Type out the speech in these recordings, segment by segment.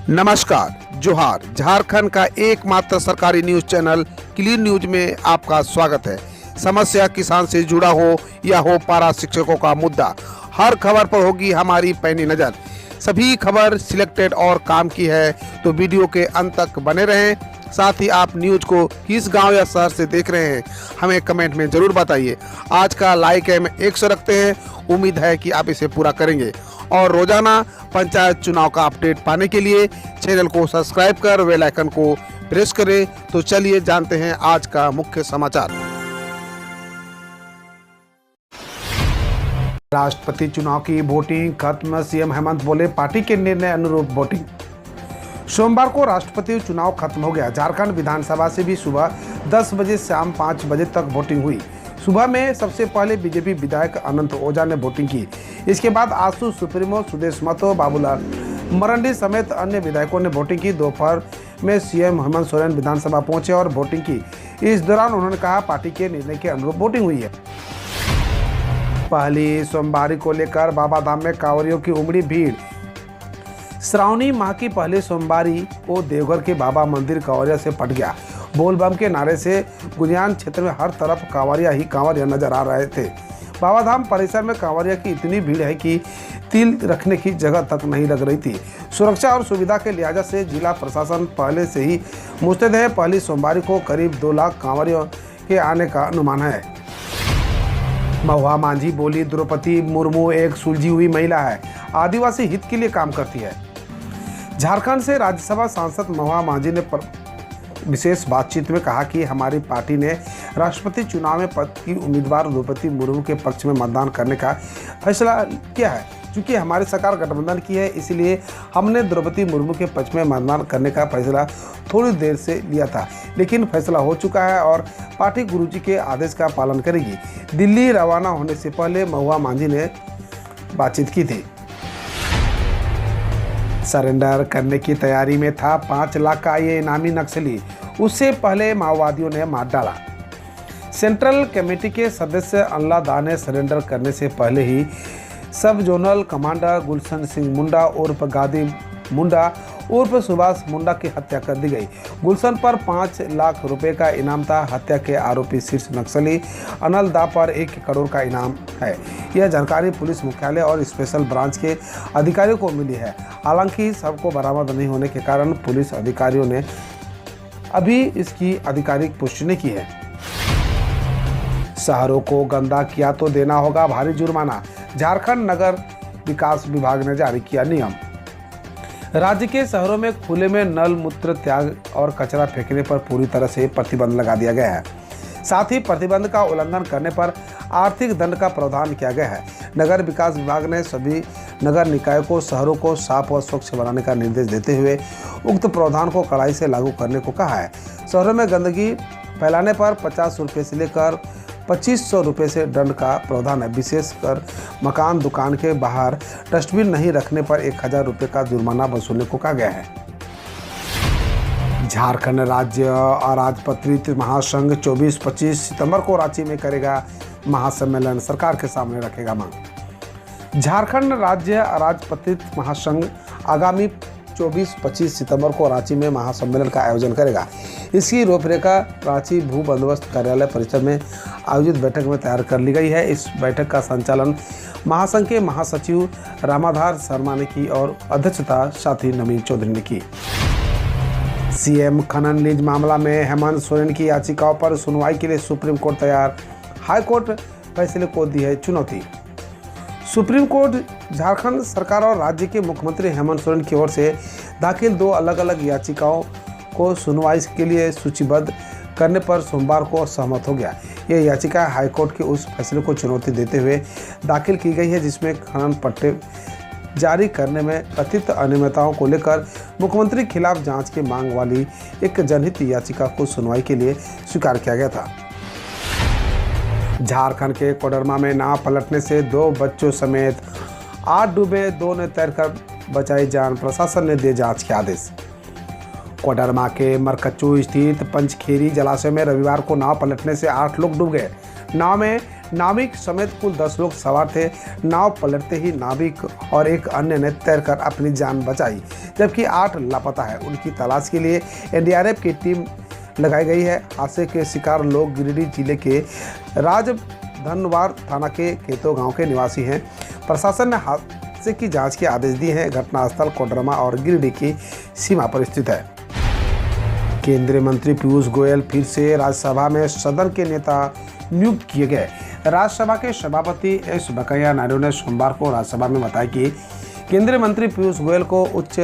नमस्कार, जोहार। झारखंड का एकमात्र सरकारी न्यूज चैनल क्लीन न्यूज में आपका स्वागत है। समस्या किसान से जुड़ा हो या हो पारा शिक्षकों का मुद्दा, हर खबर पर होगी हमारी पैनी नज़र। सभी खबर सिलेक्टेड और काम की है, तो वीडियो के अंत तक बने रहें। साथ ही आप न्यूज को किस गांव या शहर से देख रहे हैं, हमें कमेंट में ज़रूर बताइए। आज का लाइक हम 100 रखते हैं, उम्मीद है कि आप इसे पूरा करेंगे। और रोजाना पंचायत चुनाव का अपडेट पाने के लिए चैनल को सब्सक्राइब कर बेल आइकन को प्रेस करें। तो चलिए जानते हैं आज का मुख्य समाचार। राष्ट्रपति चुनाव की वोटिंग खत्म, सीएम हेमंत बोले पार्टी के निर्णय अनुरूप वोटिंग। सोमवार को राष्ट्रपति चुनाव खत्म हो गया। झारखंड विधानसभा से भी सुबह 10 बजे शाम 5 बजे तक वोटिंग हुई। सुबह में सबसे पहले बीजेपी विधायक अनंत ओझा ने वोटिंग की। इसके बाद आसू सुप्रीमो सुदेश महतो, बाबूलाल मरंडी समेत अन्य विधायकों ने वोटिंग की। दोपहर में सीएम हेमंत सोरेन विधानसभा पहुंचे और वोटिंग की। इस दौरान उन्होंने कहा पार्टी के निर्णय के अनुरूप वोटिंग हुई है। पहली सोमवारी को लेकर बाबा धाम में कांवरियों की उमड़ी भीड़। श्रावणी माह की पहली सोमवारी को देवघर के बाबा मंदिर कांवरिया से फट गया। बोल बम के नारे से गुंजान क्षेत्र में हर तरफ कांवरिया नजर आ रहे थे। बाबा धाम परिसर में कांवरिया की इतनी भीड़ है कि तिल रखने की जगह तक नहीं लग रही थी। सुरक्षा और सुविधा के लिहाजा से जिला प्रशासन पहले से ही मुस्तैद है। पहली सोमवारी को करीब 2 लाख कांवरियों के आने का अनुमान है। महुआ मांझी बोली द्रौपदी मुर्मू एक सुलझी हुई महिला है, आदिवासी हित के लिए काम करती है। झारखंड से राज्यसभा सांसद महुआ मांझी ने विशेष बातचीत में कहा कि हमारी पार्टी ने राष्ट्रपति चुनाव में पद की उम्मीदवार द्रौपदी मुर्मू के पक्ष में मतदान करने का फैसला किया है। चूंकि हमारी सरकार गठबंधन की है, इसलिए हमने द्रौपदी मुर्मू के पक्ष में मतदान करने का फैसला थोड़ी देर से लिया था, लेकिन फैसला हो चुका है और पार्टी गुरुजी के आदेश का पालन करेगी। दिल्ली रवाना होने से पहले महुआ मांझी ने बातचीत की थी। सरेंडर करने की तैयारी में था। 5 लाख का ये इनामी नक्सली, उससे पहले माओवादियों ने मार डाला। सेंट्रल कमेटी के सदस्य अल्लाह दा ने सरेंडर करने से पहले ही सब जोनल कमांडर गुलशन सिंह मुंडा उर्फ गादी मुंडा उर्फ सुभाष मुंडा की हत्या कर दी गई। गुलशन पर 5 लाख रुपए का इनाम था। हत्या के आरोपी शीर्ष नक्सली अनल दा पर 1 करोड़ का इनाम है। यह जानकारी पुलिस मुख्यालय और स्पेशल ब्रांच के अधिकारियों को मिली है। हालांकि सबको बरामद नहीं होने के कारण पुलिस अधिकारियों ने अभी इसकी आधिकारिक पुष्टि नहीं की है। शहरों को गंदा किया तो देना होगा भारी जुर्माना, झारखंड नगर विकास विभाग ने जारी किया नियम। राज्य के शहरों में खुले में नल मूत्र त्याग और कचरा फेंकने पर पूरी तरह से प्रतिबंध लगा दिया गया है। साथ ही प्रतिबंध का उल्लंघन करने पर आर्थिक दंड का प्रावधान किया गया है। नगर विकास विभाग ने सभी नगर निकायों को शहरों को साफ व स्वच्छ बनाने का निर्देश देते हुए उक्त प्रावधान को कड़ाई से लागू करने को कहा है। शहरों में गंदगी फैलाने पर 50 रुपये से लेकर 2500 रुपये से दंड का प्रावधान है। विशेषकर मकान दुकान के बाहर डस्टबिन नहीं रखने पर 1000 रुपये का जुर्माना वसूलने को कहा गया है। झारखंड राज्य अराजपत्रित महासंघ 24-25 सितंबर को रांची में करेगा महासम्मेलन, सरकार के सामने रखेगा मांग। झारखंड राज्य अराजपत्रित महासंघ आगामी 24-25 सितंबर को रांची में महासम्मेलन का आयोजन करेगा। इसकी रूपरेखा रांची भू बंदोबस्त कार्यालय परिसर में आयोजित बैठक में तैयार कर ली गई है। इस बैठक का संचालन महासंघ के महासचिव रामाधार शर्मा ने की और अध्यक्षता साथी नवीन चौधरी ने की। सीएम खनन लीज मामला में हेमंत सोरेन की याचिकाओं पर सुनवाई के लिए सुप्रीम कोर्ट तैयार, हाईकोर्ट फैसले को दी है चुनौती। सुप्रीम कोर्ट झारखंड सरकार और राज्य के मुख्यमंत्री हेमंत सोरेन की ओर से दाखिल 2 अलग अलग याचिकाओं को सुनवाई के लिए सूचीबद्ध करने पर सोमवार को सहमत हो गया। यह याचिका हाईकोर्ट के उस फैसले को चुनौती देते हुए दाखिल की गई है जिसमें खनन पट्टे जारी करने में कथित अनियमितताओं को लेकर मुख्यमंत्री के खिलाफ जांच की मांग वाली एक जनहित याचिका को सुनवाई के लिए स्वीकार किया गया था। झारखंड के कोडरमा में नाव पलटने से 2 बच्चों समेत 8 डूबे, 2 ने तैरकर बचाई जान, प्रशासन ने दिए जांच के आदेश। कोडरमा के मरकच्चू स्थित पंचखेरी जलाशय में रविवार को नाव पलटने से 8 लोग डूब गए। नाव में नाविक समेत कुल 10 लोग सवार थे। नाव पलटते ही नाविक और एक अन्य ने तैरकर अपनी जान बचाई, जबकि 8 लापता है। उनकी तलाश के लिए एनडीआरएफ की टीम लगाई गई है। हादसे के शिकार लोग गिरिडीह जिले के राजधनवार थाना के केतो गांव के निवासी हैं। प्रशासन ने हादसे की जांच के आदेश दिए हैं। घटनास्थल कोडरमा और गिरिडीह की सीमा पर स्थित है। केंद्रीय मंत्री पीयूष गोयल फिर से राज्यसभा में सदन के नेता नियुक्त किए गए। राज्यसभा के सभापति एस वेंकैया नायडू ने सोमवार को राज्यसभा में बताया कि केंद्रीय मंत्री पीयूष गोयल को उच्च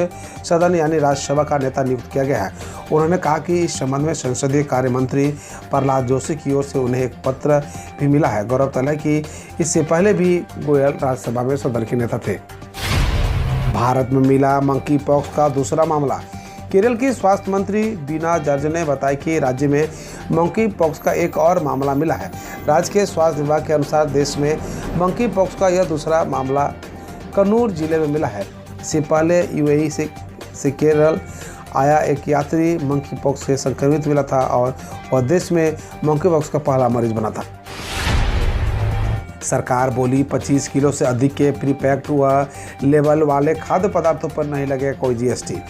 सदन यानी राज्यसभा का नेता नियुक्त किया गया है। उन्होंने कहा कि इस संबंध में संसदीय कार्य मंत्री प्रहलाद जोशी की ओर से उन्हें एक पत्र भी मिला है। गौरतलब है कि इससे पहले भी गोयल राज्यसभा में सदन के नेता थे। भारत में मिला मंकी पॉक्स का दूसरा मामला। केरल की स्वास्थ्य मंत्री बीना जॉर्ज ने बताया कि राज्य में मंकी पॉक्स का एक और मामला मिला है। राज्य के स्वास्थ्य विभाग के अनुसार देश में मंकी पॉक्स का यह दूसरा मामला कन्नूर जिले में मिला है। इससे पहले यूएई से केरल आया एक यात्री मंकी पॉक्स से संक्रमित मिला था और वह देश में मंकी पॉक्स का पहला मरीज बना था। सरकार बोली 25 किलो से अधिक के प्री पैक्ड व लेबल वाले खाद्य पदार्थों पर नहीं लगेगा कोई जीएसटी।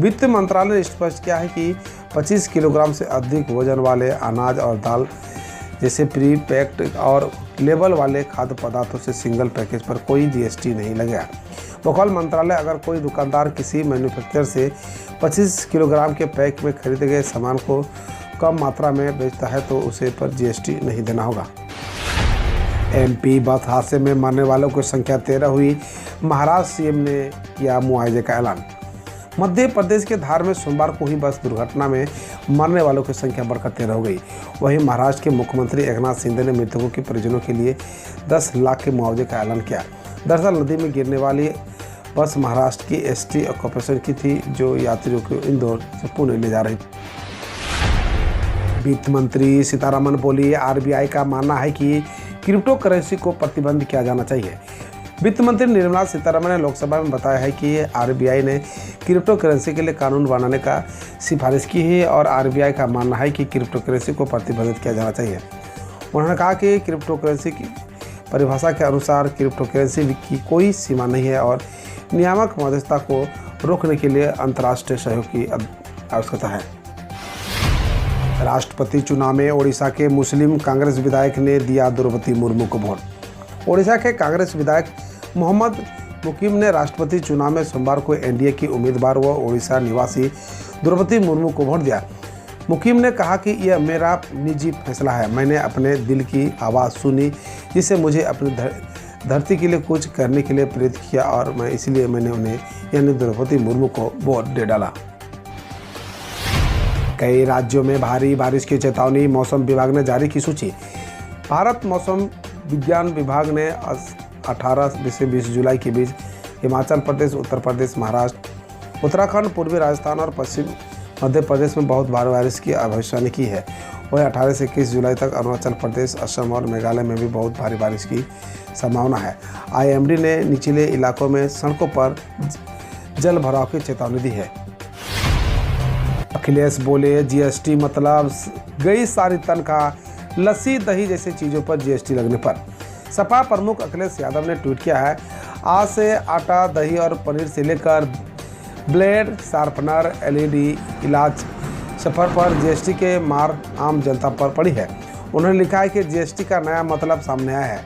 वित्त मंत्रालय ने स्पष्ट किया है कि 25 किलोग्राम से अधिक वजन वाले अनाज और दाल जैसे प्री पैक्ड और लेबल वाले खाद्य पदार्थों से सिंगल पैकेज पर कोई जीएसटी नहीं लगेगा। बकौल मंत्रालय, अगर कोई दुकानदार किसी मैन्युफैक्चरर से 25 किलोग्राम के पैक में खरीदे गए सामान को कम मात्रा में बेचता है तो उसे पर जीएसटी नहीं देना होगा। एमपी बस हादसे में मरने वालों की संख्या 13 हुई। महाराष्ट्र सीएम ने किया मुआवजे का ऐलान। मध्य प्रदेश के धार में सोमवार को हुई बस दुर्घटना में मरने वालों की संख्या बढ़कर 13 हो गई। वहीं महाराष्ट्र के मुख्यमंत्री एकनाथ शिंदे ने मृतकों के परिजनों के लिए 10 लाख के मुआवजे का ऐलान किया। दरअसल नदी में गिरने वाली बस महाराष्ट्र की एसटी कॉर्पोरेशन की थी, जो यात्रियों को इंदौर से पुणे ले जा रही थी। वित्त मंत्री सीतारमण बोली, आरबीआई का मानना है कि क्रिप्टो करेंसी को प्रतिबंध किया जाना चाहिए। वित्त मंत्री निर्मला सीतारमण ने लोकसभा में बताया है कि आरबीआई ने क्रिप्टो करेंसी के लिए कानून बनाने का सिफारिश की है और आरबीआई का मानना है कि क्रिप्टो करेंसी को प्रतिबंधित किया जाना चाहिए। उन्होंने कहा कि क्रिप्टो करेंसी की परिभाषा के अनुसार क्रिप्टो करेंसी की कोई सीमा नहीं है और नियामक मध्यस्थता को रोकने के लिए अंतर्राष्ट्रीय सहयोग की आवश्यकता है। राष्ट्रपति चुनाव में ओडिशा के मुस्लिम कांग्रेस विधायक ने दिया द्रौपदी मुर्मू को वोट। ओडिशा के कांग्रेस विधायक मोहम्मद मुकीम ने राष्ट्रपति चुनाव में सोमवार को एनडीए की उम्मीदवार व ओडिशा निवासी द्रौपदी मुर्मू को वोट दिया। मुकीम ने कहा कि यह मेरा निजी फैसला है। मैंने अपने दिल की आवाज़ सुनी जिससे मुझे अपनी धरती के लिए कुछ करने के लिए प्रेरित किया और मैंने उन्हें यानी द्रौपदी मुर्मू को वोट दे डाला। कई राज्यों में भारी बारिश की चेतावनी, मौसम विभाग ने जारी की सूची। भारत मौसम विज्ञान विभाग ने 18 से 20 जुलाई के बीच हिमाचल प्रदेश, उत्तर प्रदेश, महाराष्ट्र, उत्तराखंड, पूर्वी राजस्थान और पश्चिम मध्य प्रदेश में बहुत भारी बारिश की भविष्यवाणी की है। वहीं 18 से 21 जुलाई तक अरुणाचल प्रदेश, असम और मेघालय में भी बहुत भारी बारिश की संभावना है। आईएमडी ने निचले इलाकों में सड़कों पर जल भराव की चेतावनी दी है। अखिलेश बोले, जीएसटी मतलब गई सारी तनख्वाह, लस्सी दही जैसी चीज़ों पर जीएसटी लगने पर। सपा प्रमुख अखिलेश यादव ने ट्वीट किया है, आज से आटा, दही और पनीर से लेकर ब्लेड, शार्पनर, एलईडी, इलाज सफ़र पर जीएसटी के मार आम जनता पर पड़ी है। उन्होंने लिखा है कि जीएसटी का नया मतलब सामने आया है,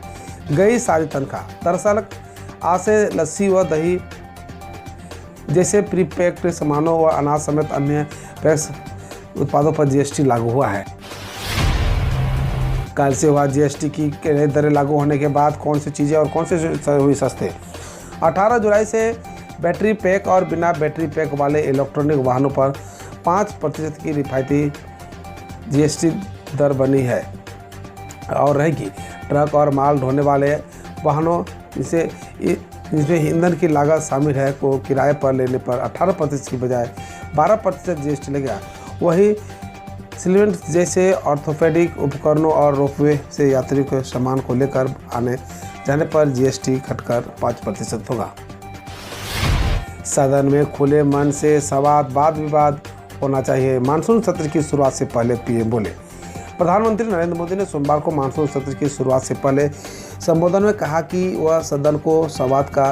गई सारी तनख्वाह। दरअसल आज से लस्सी व दही जैसे प्री पैक्ड सामानों व अनाज समेत अन्य पैक्ड उत्पादों पर जीएसटी लागू हुआ है। कल से हुआ जीएसटी की नई दरें लागू होने के बाद कौन सी चीज़ें और कौन से हुई सस्ते। 18 जुलाई से बैटरी पैक और बिना बैटरी पैक वाले इलेक्ट्रॉनिक वाहनों पर 5% की रियायती जीएसटी दर बनी है और रहेगी। ट्रक और माल ढोने वाले वाहनों इसमें ईंधन की लागत शामिल है को किराए पर लेने पर 18% की बजाय 12% जीएसटी लगेगा। वही सीमेंट जैसे ऑर्थोपेडिक उपकरणों और रोपवे से यात्रियों के सामान को लेकर आने जाने पर जीएसटी घटकर 5% होगा। सदन में खुले मन से संवाद, वाद विवाद होना चाहिए। मानसून सत्र की शुरुआत से पहले पीएम बोले। प्रधानमंत्री नरेंद्र मोदी ने सोमवार को मानसून सत्र की शुरुआत से पहले संबोधन में कहा कि वह सदन को संवाद का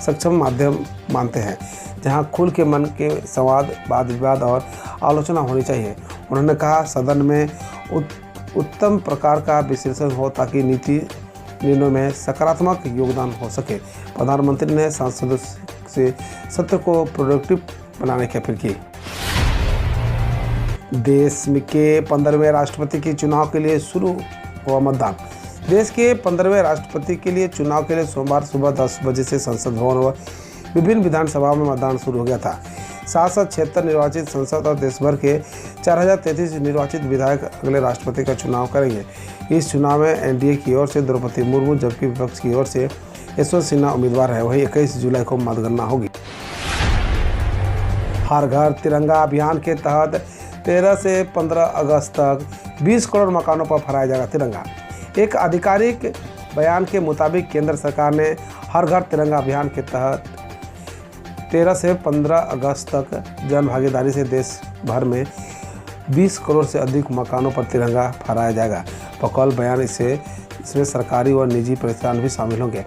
सक्षम माध्यम मानते हैं, जहां खुल के मन के संवाद, वाद विवाद और आलोचना होनी चाहिए। उन्होंने कहा, सदन में उत्तम प्रकार का विश्लेषण हो ताकि नीति निर्णयों में सकारात्मक योगदान हो सके। प्रधानमंत्री ने सांसदों से सत्र को प्रोडक्टिव बनाने की अपील की। देश के 15वें राष्ट्रपति के चुनाव के लिए शुरू हुआ मतदान। देश के 15वें राष्ट्रपति के लिए चुनाव के लिए सोमवार सुबह 10 बजे से संसद भवन व विभिन्न विधानसभाओं में मतदान शुरू हो गया था। 776 निर्वाचित सांसद और देश भर के 4033 निर्वाचित विधायक अगले राष्ट्रपति का चुनाव करेंगे। इस चुनाव में एनडीए की ओर से द्रौपदी मुर्मू, जबकि विपक्ष की ओर से यशवंत सिन्हा उम्मीदवार है। वहीं 21 जुलाई को मतगणना होगी। हर घर तिरंगा अभियान के तहत 13 से 15 अगस्त तक 20 करोड़ मकानों पर फहराया जाएगा तिरंगा। एक आधिकारिक बयान के मुताबिक केंद्र सरकार ने हर घर तिरंगा अभियान के तहत 13 से 15 अगस्त तक जन भागीदारी से देश भर में 20 करोड़ से अधिक मकानों पर तिरंगा फहराया जाएगा। बकौल बयान इसमें सरकारी और निजी प्रतिष्ठान भी शामिल होंगे।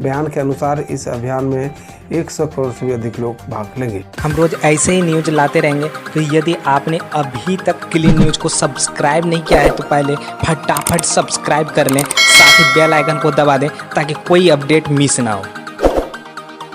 बयान के अनुसार इस अभियान में 100 करोड़ से भी अधिक लोग भाग लेंगे। हम रोज ऐसे ही न्यूज लाते रहेंगे, तो यदि आपने अभी तक क्लीन न्यूज को सब्सक्राइब नहीं किया है तो पहले फटाफट सब्सक्राइब कर लें, साथ ही बेल आइकन को दबा दें ताकि कोई अपडेट मिस ना हो।